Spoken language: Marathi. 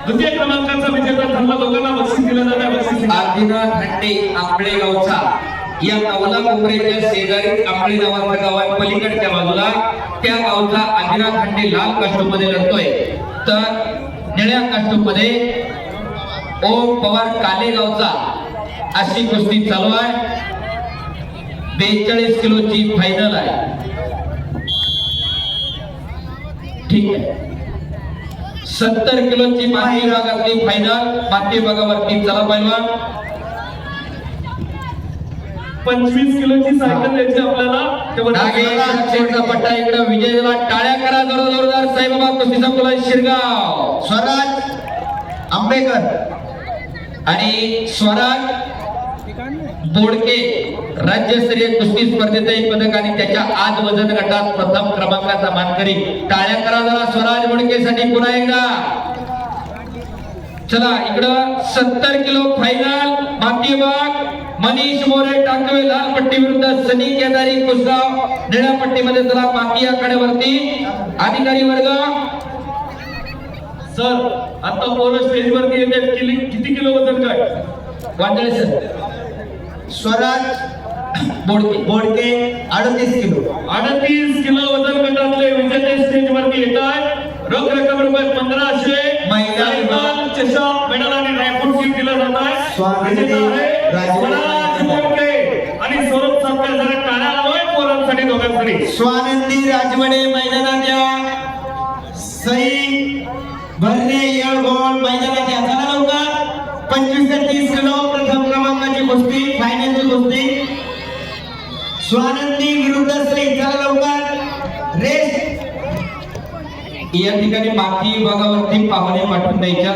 द्वितीय क्रमांकाचा विजेता ठरला. दोघांना बक्षीस दिलं जातं. बक्षीस आदिनाथ खंडे आंबळेगावचा या नवला कोपऱ्याच्या शेजारी आंबळे नावाचं गाव आहे पलीकडच्या बाजूला. त्या गावचा आदिनाथ खंडे लाल कास्टूम मध्ये लढतोय. तर निळ्या कास्टूम मध्ये ओम पवार कालेगावचा अशी कुस्ती चालू आहे. 42 किलोची फायनल आहे. ठीक आहे. 70 किलोची माती विभागातली फायनल. माती विभागावरती चला पहिलवान. 25 किलोची सायकल द्यायची आपल्याला. पट्टा इकडे विजयला टाळ्या करा जोरदार. साईबाबा कुस्ती संकुल शिरगाव. स्वराज आंबेकर आणि स्वराज बोडके राज्यस्तरीय कुस्ती स्पर्धेत पदक आणि त्याच्या आज वजन गटात प्रथम क्रमांकाचा मानकरी. टाळ्या करा जरा स्वराज बोडकेसाठी पुन्हा एकदा. चला इकडं 70 किलो फायनल माती विभाग. मनीष मोरे टाकवे लाल पट्टी विरुद्ध सनी केदारी कुसगाव निळ्या पट्टीमध्ये. चला माती आखाड्यावरती अधिकारी वर्ग. सर आता पोरं स्टेजवरती येतात. किती किलो वजन काय? वांदळे सर. स्वराज बोडके 38 किलो. 38 किलो वजन गटातले विजेते स्टेजवरती येत आहेत. रोख रक्कम रुपये 1500. महिला सायकल, चषक, मेडल आणि ड्रायफ्रूट गिफ्ट दिलं जात आहे. स्वागत विजेता आहे स्वराज बोडके आणि सौरभ सावकार. जरा टाळ्या लावा पोरांसाठी दोघांसाठी. स्वानंदी राजवडे मैदानाच्या सई भरणे येळगोळ मैदानाच्या. चला लवकर. 25 ते 30 किलो प्रथम क्रमांकाची कुस्ती फायनलची कुस्ती. स्वानंदी विरुद्ध सई. चला लवकर. रेस या ठिकाणी माती विभागावरती पाहुणे पाठवून द्यायच्या.